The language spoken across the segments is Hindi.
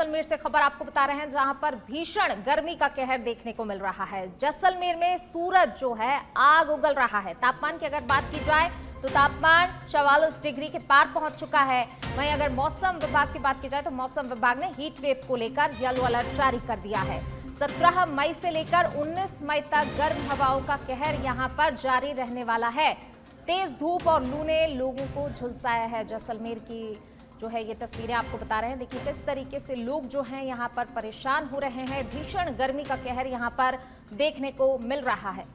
जैसलमेर से खबर आपको बता रहे हैं, जहां पर भीषण गर्मी का कहर देखने को मिल रहा है। जैसलमेर में सूरज जो है आग उगल रहा है। तापमान की अगर बात की जाए तो तापमान 44 डिग्री के पार पहुंच चुका है। वहीं अगर मौसम विभाग की बात की जाए तो मौसम विभाग ने हीट वेव को लेकर येलो अलर्ट जारी कर दिया है। 17 मई से लेकर 19 मई तक गर्म हवाओं का कहर यहां पर जारी रहने वाला है। तेज धूप और लू ने लोगों को झुलसाया है। जैसलमेर की जो है ये तस्वीरें आपको बता रहे हैं। देखिए किस तरीके से लोग जो हैं यहाँ पर परेशान हो रहे हैं। भीषण गर्मी का कहर यहाँ पर देखने को मिल रहा है।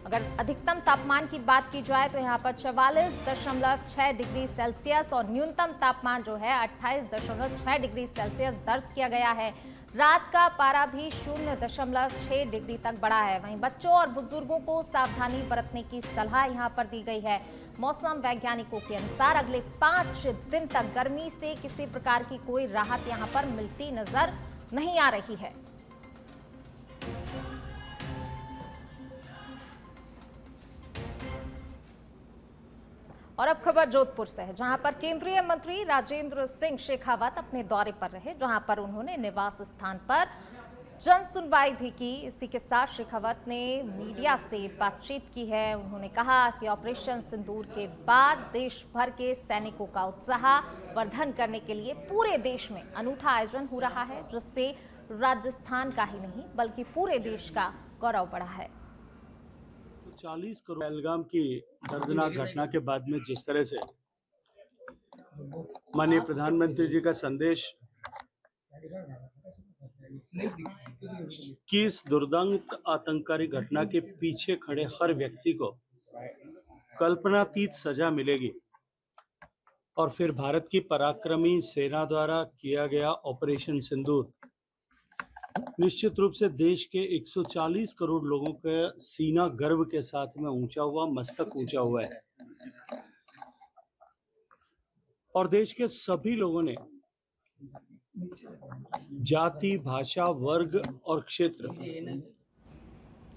अगर अधिकतम तापमान की बात की जाए तो यहाँ पर 44.6 डिग्री सेल्सियस और न्यूनतम तापमान जो है 28.6 डिग्री सेल्सियस दर्ज किया गया है। रात का पारा भी 0.6 डिग्री तक बढ़ा है। वहीं बच्चों और बुजुर्गों को सावधानी बरतने की सलाह यहाँ पर दी गई है। मौसम वैज्ञानिकों के अनुसार अगले 5 दिन तक गर्मी से किसी प्रकार की कोई राहत यहाँ पर मिलती नजर नहीं आ रही है। और अब खबर जोधपुर से है, जहां पर केंद्रीय मंत्री राजेंद्र सिंह शेखावत अपने दौरे पर रहे, जहां पर उन्होंने निवास स्थान पर जन सुनवाई भी की। इसी के साथ शेखावत ने मीडिया से बातचीत की है। उन्होंने कहा कि ऑपरेशन सिंदूर के बाद देश भर के सैनिकों का उत्साह वर्धन करने के लिए पूरे देश में अनूठा आयोजन हो रहा है, जिससे राजस्थान का ही नहीं बल्कि पूरे देश का गौरव बढ़ा है। 40 करोड़ पहलगाम की दर्दनाक घटना के बाद में जिस तरह से माननीय प्रधानमंत्री जी का संदेश कि इस दुर्दांत आतंककारी घटना के पीछे खड़े हर व्यक्ति को कल्पनातीत सजा मिलेगी और फिर भारत की पराक्रमी सेना द्वारा किया गया ऑपरेशन सिंदूर निश्चित रूप से देश के 140 करोड़ लोगों का सीना गर्व के साथ में ऊंचा हुआ, मस्तक ऊंचा हुआ है और देश के सभी लोगों ने जाति, भाषा, वर्ग और क्षेत्र।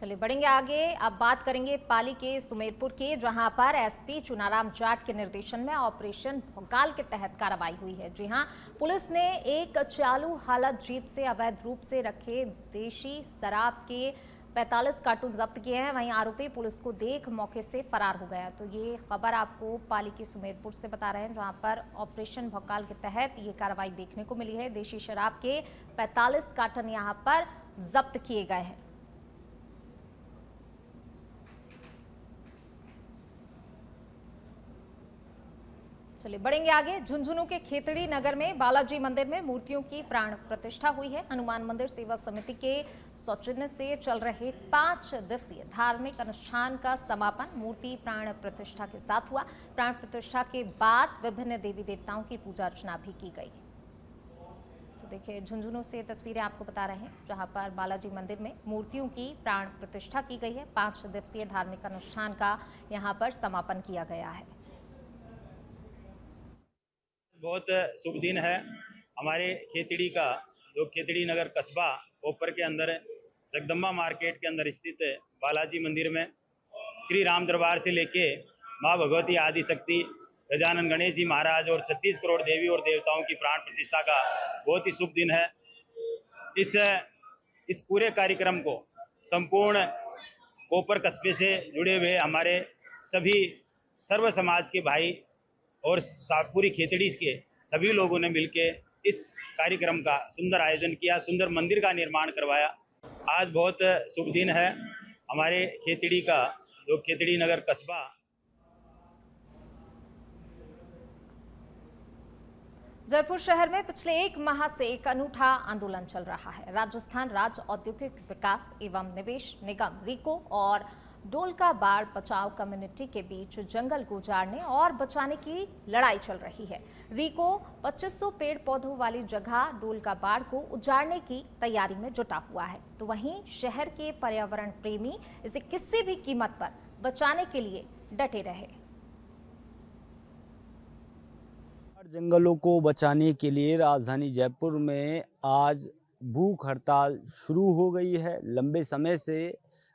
चलिए बढ़ेंगे आगे। अब बात करेंगे पाली के सुमेरपुर के, जहां पर एसपी चुनाराम जाट के निर्देशन में ऑपरेशन भोकाल के तहत कार्रवाई हुई है। जी हां, पुलिस ने एक चालू हालत जीप से अवैध रूप से रखे देशी शराब के 45 कार्टून जब्त किए हैं। वहीं आरोपी पुलिस को देख मौके से फरार हो गया। तो ये खबर आपको पाली के सुमेरपुर से बता रहे हैं, जहां पर ऑपरेशन भोकाल के तहत ये कार्रवाई देखने को मिली है। देशी शराब के 45 कार्टन यहां पर जब्त किए गए हैं। चलिए बढ़ेंगे आगे। झुंझुनू के खेतड़ी नगर में बालाजी मंदिर में मूर्तियों की प्राण प्रतिष्ठा हुई है। हनुमान मंदिर सेवा समिति के सौजन्य से चल रहे 5 दिवसीय धार्मिक अनुष्ठान का समापन मूर्ति प्राण प्रतिष्ठा के साथ हुआ। प्राण प्रतिष्ठा के बाद विभिन्न देवी देवताओं की पूजा अर्चना भी की गई। तो देखिए झुंझुनू से तस्वीरें आपको बता रहे हैं, जहां पर बालाजी मंदिर में मूर्तियों की प्राण प्रतिष्ठा की गई है। 5 दिवसीय धार्मिक अनुष्ठान का यहाँ पर समापन किया गया है। बहुत शुभ दिन है। हमारे खेतड़ी का जो खेतड़ी नगर कस्बा ऊपर के अंदर जगदम्बा मार्केट के अंदर स्थित बालाजी मंदिर में श्री राम दरबार से लेके माँ भगवती आदि शक्ति गजानन गणेश जी महाराज और 36 करोड़ देवी और देवताओं की प्राण प्रतिष्ठा का बहुत ही शुभ दिन है। इस पूरे कार्यक्रम को संपूर्ण कोपर कस्बे से जुड़े हुए हमारे सभी सर्व समाज के भाई और पूरी खेतड़ी के सभी लोगों ने मिलकर इस कार्यक्रम का सुंदर आयोजन किया, सुंदर मंदिर का निर्माण करवाया। आज बहुत शुभ दिन है हमारे खेतड़ी का जो खेतड़ी नगर कस्बा। जयपुर शहर में पिछले 1 माह से एक अनूठा आंदोलन चल रहा है। राजस्थान राज्य औद्योगिक विकास एवं निवेश निगम रीको और डोलका बाड़ बचाओ कम्युनिटी के बीच जंगल को उजाड़ने और बचाने की लड़ाई चल रही है। रीको 2500 पेड़ पौधों वाली जगह डोलका बाड़ को उजाड़ने की तैयारी में जुटा हुआ है, तो वहीं शहर के पर्यावरण प्रेमी इसे किसी भी कीमत पर बचाने के लिए डटे रहे। जंगलों को बचाने के लिए राजधानी जयपुर में आज भूख हड़ताल शुरू हो गई है। लंबे समय से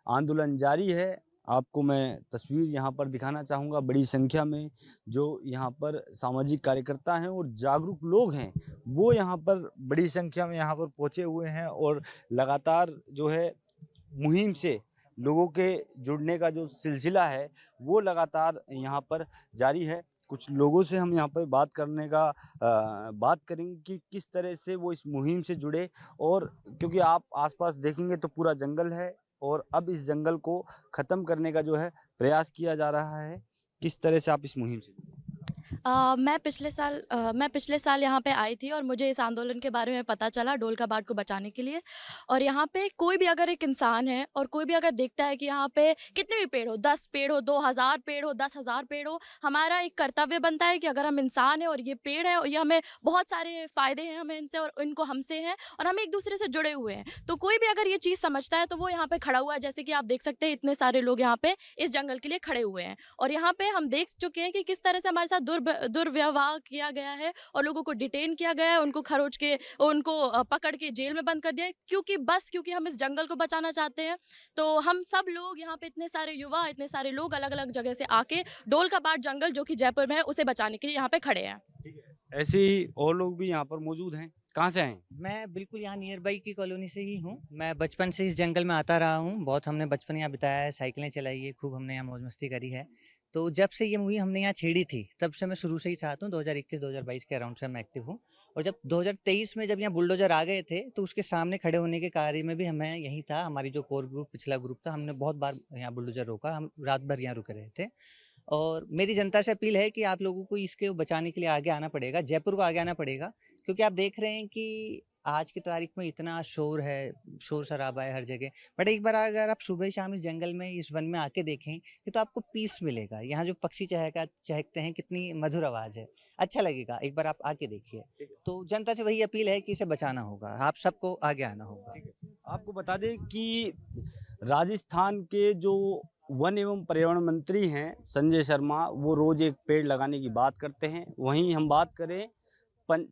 आंदोलन जारी है। आपको मैं तस्वीर यहाँ पर दिखाना चाहूँगा। बड़ी संख्या में जो यहाँ पर सामाजिक कार्यकर्ता हैं और जागरूक लोग हैं, वो यहाँ पर बड़ी संख्या में यहाँ पर पहुँचे हुए हैं और लगातार जो है मुहिम से लोगों के जुड़ने का जो सिलसिला है वो लगातार यहाँ पर जारी है। कुछ लोगों से हम यहाँ पर बात करेंगे कि किस तरह से वो इस मुहिम से जुड़े, और क्योंकि आप आसपास देखेंगे तो पूरा जंगल है और अब इस जंगल को ख़त्म करने का जो है प्रयास किया जा रहा है। किस तरह से आप इस मुहिम से जुड़े? मैं पिछले साल यहाँ पे आई थी और मुझे इस आंदोलन के बारे में पता चला, ढोल का बाट को बचाने के लिए। और यहाँ पे कोई भी अगर एक इंसान है और कोई भी अगर देखता है कि यहाँ पे कितने भी पेड़ हो, 10 पेड़ हो, 2000 पेड़ हो, 10,000 पेड़ हो, हमारा एक कर्तव्य बनता है कि अगर हम इंसान हैं और ये पेड़ है और ये हमें बहुत सारे फ़ायदे हैं हमें इनसे और इनको हमसे हैं और हम एक दूसरे से जुड़े हुए हैं। तो कोई भी अगर ये चीज़ समझता है तो वो यहाँ पे खड़ा हुआ है। जैसे कि आप देख सकते हैं इतने सारे लोग यहाँ पे इस जंगल के लिए खड़े हुए हैं और यहाँ पे हम देख चुके हैं कि किस तरह से हमारे साथ दुर्व्यवहार किया गया है और लोगों को डिटेन किया गया है, उनको खरोच के उनको पकड़ के जेल में बंद कर दिया है, क्योंकि हम इस जंगल को बचाना चाहते हैं। तो हम सब लोग यहाँ पे इतने सारे युवा, इतने सारे लोग अलग अलग जगह से आके ढोल का बाट जंगल जो कि जयपुर में है उसे बचाने के लिए यहाँ पे खड़े हैं। ऐसे ही और लोग भी यहाँ पर मौजूद हैं। कहाँ से आए? मैं बिल्कुल यहाँ नियर बाई की कॉलोनी से ही हूँ। मैं बचपन से इस जंगल में आता रहा हूँ। बहुत हमने बचपन यहाँ बिताया है, साइकिलें चलाई है, खूब हमने यहाँ मौज मस्ती करी है। तो जब से ये मूवी हमने यहाँ छेड़ी थी तब से मैं शुरू से ही चाहता हूँ। 2021-2022 के अराउंड से मैं एक्टिव हूँ और जब 2023 में जब यहाँ बुलडोजर आ गए थे तो उसके सामने खड़े होने के कार्य में भी हमें यही था। हमारी जो कोर ग्रुप, पिछला ग्रुप था, हमने बहुत बार यहाँ बुलडोजर रोका। हम रात भर यहाँ रुके रहे थे और मेरी जनता से अपील है कि आप लोगों को इसके बचाने के लिए आगे आना पड़ेगा, जयपुर को आगे आना पड़ेगा, क्योंकि आप देख रहे हैं कि आज की तारीख में इतना शोर है, शोर शराबा है हर जगह। बट एक बार अगर आप सुबह शाम इस जंगल में, इस वन में आके देखें तो आपको पीस मिलेगा। यहाँ जो पक्षी चहकते हैं, कितनी मधुर आवाज़ है, अच्छा लगेगा। एक बार आप आके देखिए। तो जनता से वही अपील है कि इसे बचाना होगा, आप सबको आगे आना होगा। आपको बता दें कि राजस्थान के जो वन एवं पर्यावरण मंत्री हैं संजय शर्मा, वो रोज एक पेड़ लगाने की बात करते हैं। वहीं हम बात करें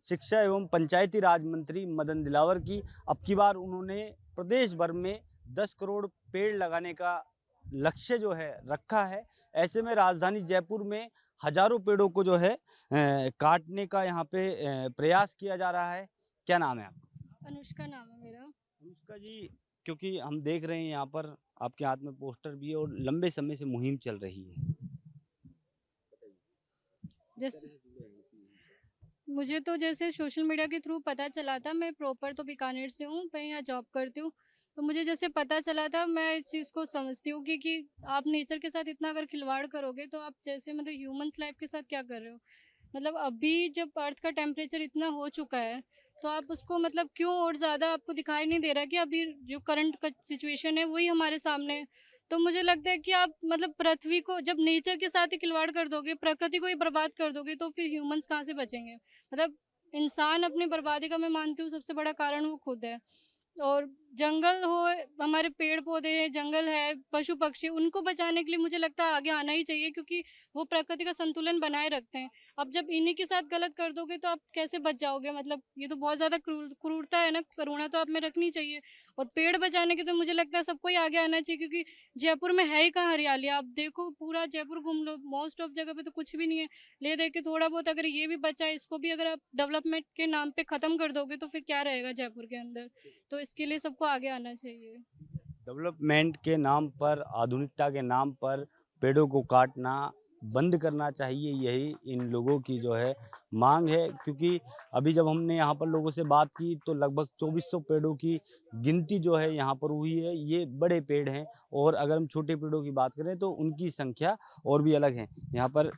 शिक्षा एवं पंचायती राज मंत्री मदन दिलावर की, अब की बार उन्होंने प्रदेश भर में 10 करोड़ पेड़ लगाने का लक्ष्य जो है रखा है। ऐसे में राजधानी जयपुर में हजारों पेड़ों को जो है काटने का यहाँ पे प्रयास किया जा रहा है। क्या नाम है आपका? अनुष्का नाम है मेरा। अनुष्का जी, क्योंकि हम देख रहे हैं यहाँ पर आपके हाथ में पोस्टर भी है और लंबे समय से मुहिम चल रही है, जैसे जैसे सोशल मीडिया के थ्रू पता चला था। मैं प्रॉपर तो बीकानेर से हूँ, मैं यहाँ जॉब करती हूँ। तो मुझे जैसे पता चला था, मैं इस चीज़ को समझती हूँ कि आप नेचर के साथ इतना अगर खिलवाड़ करोगे तो आप जैसे मतलब ह्यूमंस लाइफ के साथ क्या कर रहे हो। मतलब अभी जब अर्थ का टेम्परेचर इतना हो चुका है तो आप उसको मतलब क्यों और ज़्यादा आपको दिखाई नहीं दे रहा कि अभी जो करंट का सिचुएशन है वही हमारे सामने है। तो मुझे लगता है कि आप मतलब पृथ्वी को जब नेचर के साथ ही खिलवाड़ कर दोगे, प्रकृति को ही बर्बाद कर दोगे, तो फिर ह्यूमंस कहाँ से बचेंगे। मतलब इंसान अपनी बर्बादी का, मैं मानती हूँ, सबसे बड़ा कारण वो खुद है। और जंगल हो, हमारे पेड़ पौधे हैं, जंगल है, पशु पक्षी, उनको बचाने के लिए मुझे लगता है आगे आना ही चाहिए, क्योंकि वो प्रकृति का संतुलन बनाए रखते हैं। अब जब इन्हीं के साथ गलत कर दोगे तो आप कैसे बच जाओगे। मतलब ये तो बहुत ज़्यादा क्रूरता है ना, करुणा तो आप में रखनी चाहिए। और पेड़ बचाने के तो मुझे लगता है सबको ही आगे आना चाहिए, क्योंकि जयपुर में है ही कहाँ हरियाली। आप देखो पूरा जयपुर घूम लो, मोस्ट ऑफ जगह पे तो कुछ भी नहीं है। ले दे के थोड़ा बहुत अगर ये भी बचा है, इसको भी अगर आप डेवलपमेंट के नाम पे ख़त्म कर दोगे तो फिर क्या रहेगा जयपुर के अंदर। तो इसके लिए सबको आगे आना चाहिए। डेवलपमेंट के नाम पर, आधुनिकता के नाम पर पेड़ों को काटना बंद करना चाहिए, यही इन लोगों की जो है मांग है। क्योंकि अभी जब हमने यहाँ पर लोगों से बात की तो लगभग 2400 पेड़ों की गिनती जो है यहाँ पर हुई है। ये बड़े पेड़ हैं और अगर हम छोटे पेड़ों की बात करें तो उनकी संख्या और भी अलग है। यहाँ पर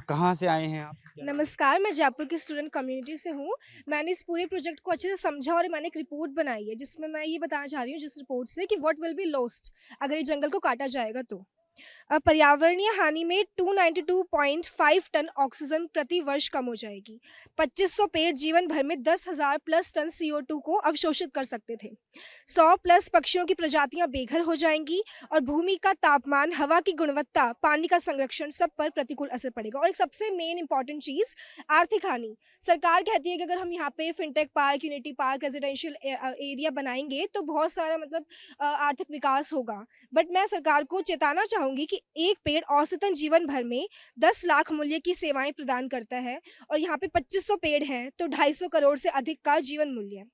कहाँ से आए हैं आप? नमस्कार, मैं जयपुर की स्टूडेंट कम्युनिटी से हूँ। मैंने इस पूरे प्रोजेक्ट को अच्छे से समझा और मैंने एक रिपोर्ट बनाई है जिसमें मैं ये बताना चाह रही हूँ, जिस रिपोर्ट से कि व्हाट विल बी लॉस्ट अगर ये जंगल को काटा जाएगा तो। पर्यावरणीय हानि में 292.5 टन ऑक्सीजन प्रति वर्ष कम हो जाएगी। 2500 पेड़ जीवन भर में 10,000 प्लस टन CO2 को अवशोषित कर सकते थे। 100 प्लस पक्षियों की प्रजातियां बेघर हो जाएंगी और भूमि का तापमान, हवा की गुणवत्ता, पानी का संरक्षण सब पर प्रतिकूल असर पड़ेगा। और एक सबसे मेन इंपॉर्टेंट चीज, आर्थिक हानि। सरकार कहती है कि अगर हम यहाँ पे fintech park, unity park, residential area बनाएंगे तो बहुत सारा आर्थिक विकास होगा। बट मैं सरकार को चेताना चाहूंगी कि एक पेड़ औसतन जीवन भर में 10 लाख मूल्य की सेवाएं प्रदान करता है और यहाँ पे 2500 पेड़ हैं तो 250 करोड़ से अधिक का जीवन मूल्य है।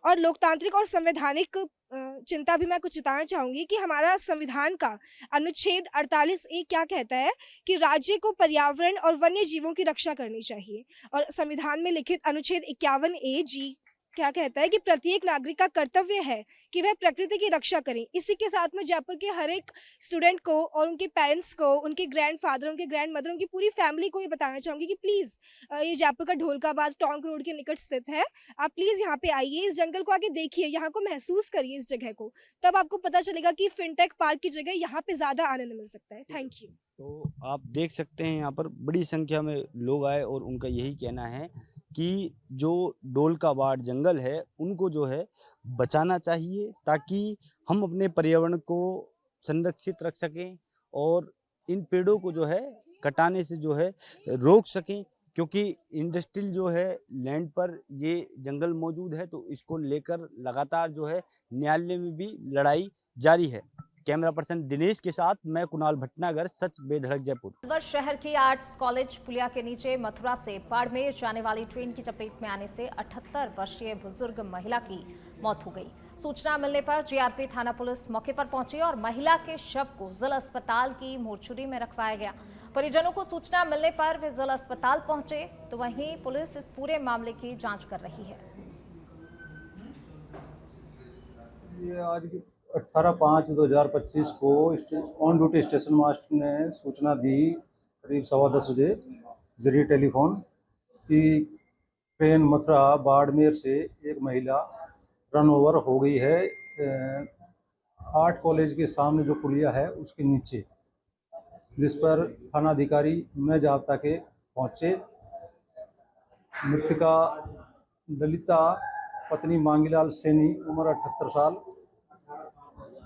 और लोकतांत्रिक और संवैधानिक चिंता भी मैं कुछ जताना चाहूंगी कि हमारा संविधान का अनुच्छेद 48A क्या कहता है कि राज्य को पर्यावरण और वन्य जीवों की रक्षा करनी चाहिए। और संविधान में लिखित अनुच्छेद 51A(G) क्या कहता है कि प्रत्येक नागरिक का कर्तव्य है कि वह प्रकृति की रक्षा करें। इसी के साथ में जयपुर के हर एक स्टूडेंट को और उनके पेरेंट्स को, उनके ग्रैंडफादर, उनके ग्रैंडमदर, उनकी पूरी फैमिली को ये बताना चाहूँगी कि प्लीज़ ये जयपुर का ढोलकाबाद टोंक रोड के निकट स्थित है। आप प्लीज़ यहाँ पे आइए, इस जंगल को आके देखिए, यहाँ को महसूस करिए इस जगह को, तब आपको पता चलेगा कि फिनटेक पार्क की जगह यहाँ पे ज़्यादा आनंद मिल सकता है। Thank you. तो आप देख सकते हैं यहाँ पर बड़ी संख्या में लोग आए और उनका यही कहना है कि जो ढोलकाबाड़ जंगल है उनको जो है बचाना चाहिए ताकि हम अपने पर्यावरण को संरक्षित रख सकें और इन पेड़ों को जो है कटाने से जो है रोक सकें, क्योंकि इंडस्ट्रियल जो है लैंड पर ये जंगल मौजूद है। तो इसको लेकर लगातार जो है न्यायालय में भी लड़ाई जारी है। कैमरा पर्सन दिनेश के साथ मैं कुणाल भटनागर, सच बेधड़क, जयपुर। अलवर शहर की आर्ट्स कॉलेज पुलिया के नीचे मथुरा से बाड़मेर जाने वाली ट्रेन की चपेट में आने से 78 वर्षीय बुजुर्ग महिला की मौत हो गई। सूचना मिलने पर जीआरपी थाना पुलिस मौके पर पहुंची और महिला के शव को जिला अस्पताल की मोर्चरी में रखवाया गया। परिजनों को सूचना मिलने पर वे जिला अस्पताल पहुंचे तो वहीं पुलिस इस पूरे मामले की जांच कर रही है। ये आज 18/5/2025 को ऑन ड्यूटी स्टेशन मास्टर ने सूचना दी करीब 10:15 बजे जरिए टेलीफोन कि ट्रेन मथुरा बाड़मेर से एक महिला रन ओवर हो गई है आर्ट कॉलेज के सामने जो पुलिया है उसके नीचे, जिस पर थानाधिकारी में जाब्ता के पहुंचे। मृतका ललिता पत्नी मांगीलाल सैनी, उम्र 78 साल,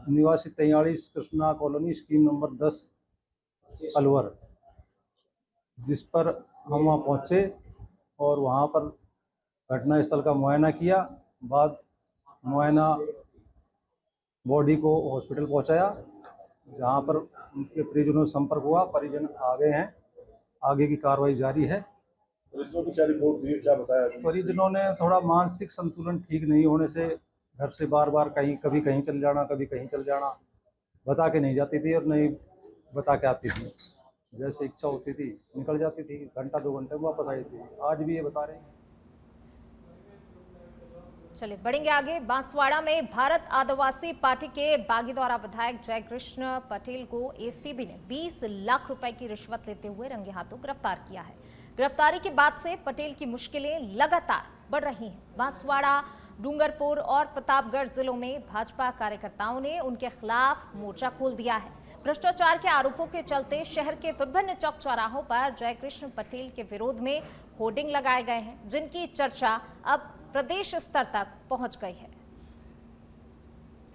निवासी 43 Krishna colony, scheme number 10 Alwar, जिस पर हम वहाँ पहुँचे और वहाँ पर घटनास्थल का मुआयना किया। बाद मुआयना बॉडी को हॉस्पिटल पहुँचाया, जहाँ पर उनके परिजनों से संपर्क हुआ। परिजन आ गए हैं, आगे की कार्रवाई जारी है। क्या बताया परिजनों ने? थोड़ा मानसिक संतुलन ठीक नहीं होने से घर से बार बार कभी कहीं चल जाना, कभी कहीं चल जाना, बता के नहीं जाती थी और नहीं बता के आती थी। जैसे इच्छा होती थी निकल जाती थी, घंटा 2 घंटे में वापस आई थी। आज भी ये बता रहे हैं। चलिए बढ़ेंगे आगे। बांसवाड़ा में भारत आदिवासी पार्टी के बागीदौरा विधायक जयकृष्ण पटेल को एसीबी ने 20 लाख रुपए की रिश्वत लेते हुए रंगे हाथों गिरफ्तार किया है। गिरफ्तारी के बाद से पटेल की मुश्किलें लगातार बढ़ रही हैं। बांसवाड़ा, डूंगरपुर और प्रतापगढ़ जिलों में भाजपा कार्यकर्ताओं ने उनके खिलाफ मोर्चा खोल दिया है। भ्रष्टाचार के आरोपों के चलते शहर के विभिन्न चौक चौराहों पर जयकृष्ण पटेल के विरोध में होर्डिंग लगाए गए हैं, जिनकी चर्चा अब प्रदेश स्तर तक पहुंच गई है।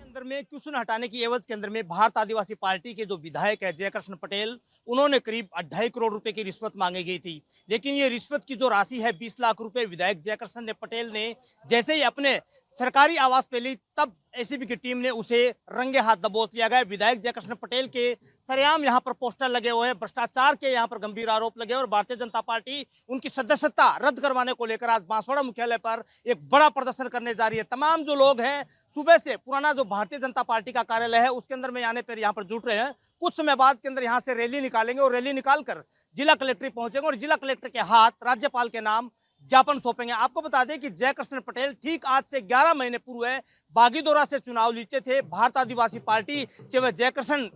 अंदर में क्वेश्चन हटाने की एवज के अंदर में भारत आदिवासी पार्टी के जो विधायक है जयकृष्ण पटेल, उन्होंने करीब 2.5 करोड़ रुपए की रिश्वत मांगी गई थी। लेकिन ये रिश्वत की जो राशि है 20 लाख रुपए विधायक जयकृष्ण पटेल ने जैसे ही अपने सरकारी आवास पे ली, तब एसीबी की टीम ने उसे रंगे हाथ दबोच लिया गया। विधायक जयकृष्ण पटेल के सरेआम यहाँ पर पोस्टर लगे हुए हैं, भ्रष्टाचार के यहाँ पर गंभीर आरोप लगे और भारतीय जनता पार्टी उनकी सदस्यता रद्द करवाने को लेकर आज बांसवाड़ा मुख्यालय पर एक बड़ा प्रदर्शन करने जा रही है। तमाम जो लोग हैं सुबह से पुराना जो भारतीय जनता पार्टी का कार्यालय है उसके अंदर में आने पर यहाँ पर जुट रहे हैं। कुछ समय बाद के अंदर यहाँ से रैली निकालेंगे और रैली निकालकर जिला कलेक्ट्रेट पहुंचेंगे और जिला कलेक्टर के हाथ राज्यपाल के नाम ज्ञापन सौंपेंगे। आपको बता दें कि जयकृष्ण पटेल ठीक आज से 11 महीने पूर्व बागीदौरा से चुनाव जीते थे। भारत आदिवासी पार्टी से वह जयकृष्ण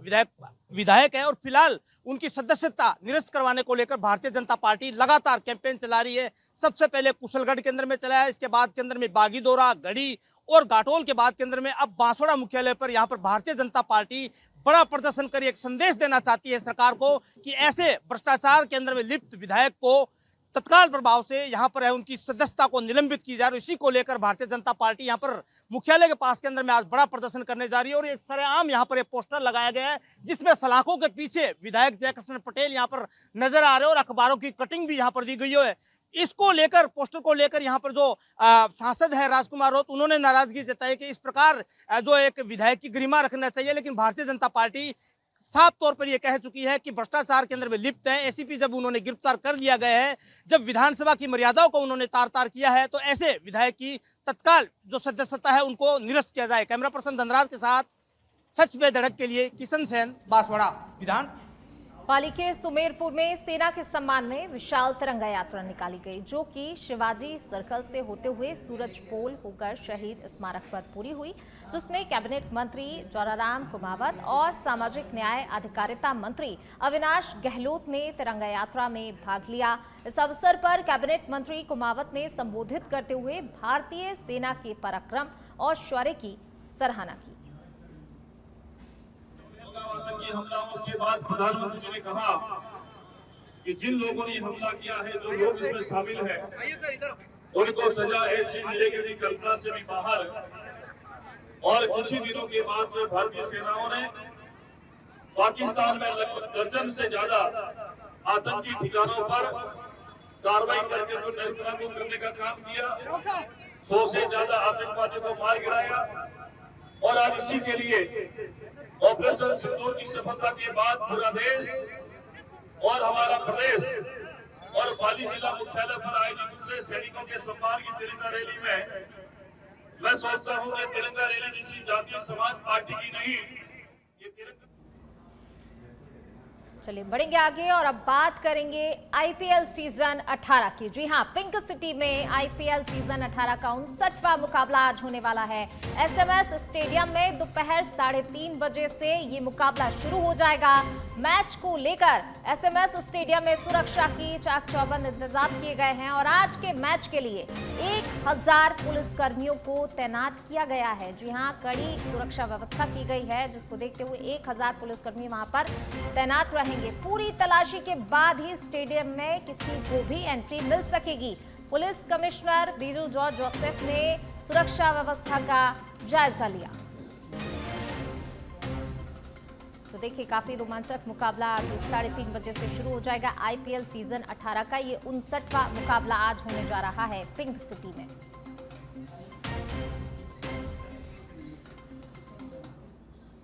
विधायक है और फिलहाल उनकी सदस्यता निरस्त करवाने को लेकर भारतीय जनता पार्टी लगातार कैंपेन चला रही है। सबसे पहले कुशलगढ़ के अंदर में चलाया, इसके बाद के अंदर में बागीदौरा, गढ़ी और घाटोल के बाद के अंदर में अब बांसवाड़ा मुख्यालय पर यहाँ पर भारतीय जनता पार्टी बड़ा प्रदर्शन कर एक संदेश देना चाहती है सरकार को कि ऐसे भ्रष्टाचार के अंदर में लिप्त विधायक को तत्काल प्रभाव से यहाँ पर है उनकी सदस्यता को निलंबित की जा रही है। इसी को लेकर भारतीय जनता पार्टी यहाँ पर मुख्यालय के पास के अंदर में आज बड़ा प्रदर्शन करने जा रही है और एक सरेआम यहाँ पर एक पोस्टर लगाया गया है जिसमें सलाखों के पीछे विधायक जयकृष्ण पटेल यहाँ पर नजर आ रहे हैं और अखबारों की कटिंग भी यहाँ पर दी गई है। इसको लेकर पोस्टर को लेकर यहाँ पर जो सांसद है राजकुमार राउत उन्होंने नाराजगी जताई कि इस प्रकार जो एक विधायक की गरिमा रखना चाहिए, लेकिन भारतीय जनता पार्टी साफ तौर पर यह कह चुकी है कि भ्रष्टाचार के अंदर में लिप्त है। एसीपी जब उन्होंने गिरफ्तार कर लिया गया है, जब विधानसभा की मर्यादाओं को उन्होंने तार तार किया है, तो ऐसे विधायक की तत्काल जो सदस्यता है उनको निरस्त किया जाए। कैमरा पर्सन धनराज के साथ सच पे धड़क के लिए किशन सेन, बांसवाड़ा विधान। पाली के सुमेरपुर में सेना के सम्मान में विशाल तिरंगा यात्रा निकाली गई, जो कि शिवाजी सर्कल से होते हुए सूरज पोल होकर शहीद स्मारक पर पूरी हुई, जिसमें कैबिनेट मंत्री जोराराम कुमावत और सामाजिक न्याय अधिकारिता मंत्री अविनाश गहलोत ने तिरंगा यात्रा में भाग लिया। इस अवसर पर कैबिनेट मंत्री कुमावत ने संबोधित करते हुए भारतीय सेना के पराक्रम और शौर्य की सराहना की। हमला उसके बाद प्रधानमंत्री जी ने कहा कि जिन लोगों ने हमला किया है, जो लोग इसमें शामिल हैं, उनको सजा ऐसी मिलेगी कि कल्पना से भी बाहर। और कुछ ही दिनों के बाद में भारतीय सेनाओं ने पाकिस्तान में लगभग दर्जन से ज्यादा आतंकी ठिकानों पर कार्रवाई करके जो नेस्तनाबूद करने का काम किया, 100 से ज्यादा आतंकवादियों को मार गिराया। और आज इसी के लिए ऑपरेशन सिंदूर की सफलता के बाद पूरा देश और हमारा प्रदेश और पाली जिला मुख्यालय पर आयोजित दूसरे सैनिकों के सम्मान की तिरंगा रैली में मैं सोचता हूं कि तिरंगा रैली किसी जातीय समाज पार्टी की नहीं, ये तिरंगा। चलिए बढ़ेंगे आगे और अब बात करेंगे आईपीएल सीजन 18 की। जी हां, पिंक सिटी में आईपीएल सीजन 18 का 59वां मुकाबला आज होने वाला है। एसएमएस स्टेडियम में दोपहर 3:30 बजे से ये मुकाबला शुरू हो जाएगा। मैच को लेकर एसएमएस स्टेडियम में सुरक्षा की चाक चौबंद इंतजाम किए गए हैं और आज के मैच के लिए 1000 पुलिसकर्मियों को तैनात किया गया है। जी हां, कड़ी सुरक्षा व्यवस्था की गई है, जिसको देखते हुए 1000 पुलिसकर्मी वहां पर तैनात रहेंगे। पूरी तलाशी के बाद ही स्टेडियम में किसी को भी एंट्री मिल सकेगी। Police commissioner Biju George Joseph ने सुरक्षा व्यवस्था का जायजा लिया। तो देखिए, काफी रोमांचक मुकाबला आज 3:30 बजे से शुरू हो जाएगा। आईपीएल सीजन 18 का ये 59वां मुकाबला आज होने जा रहा है पिंक सिटी में।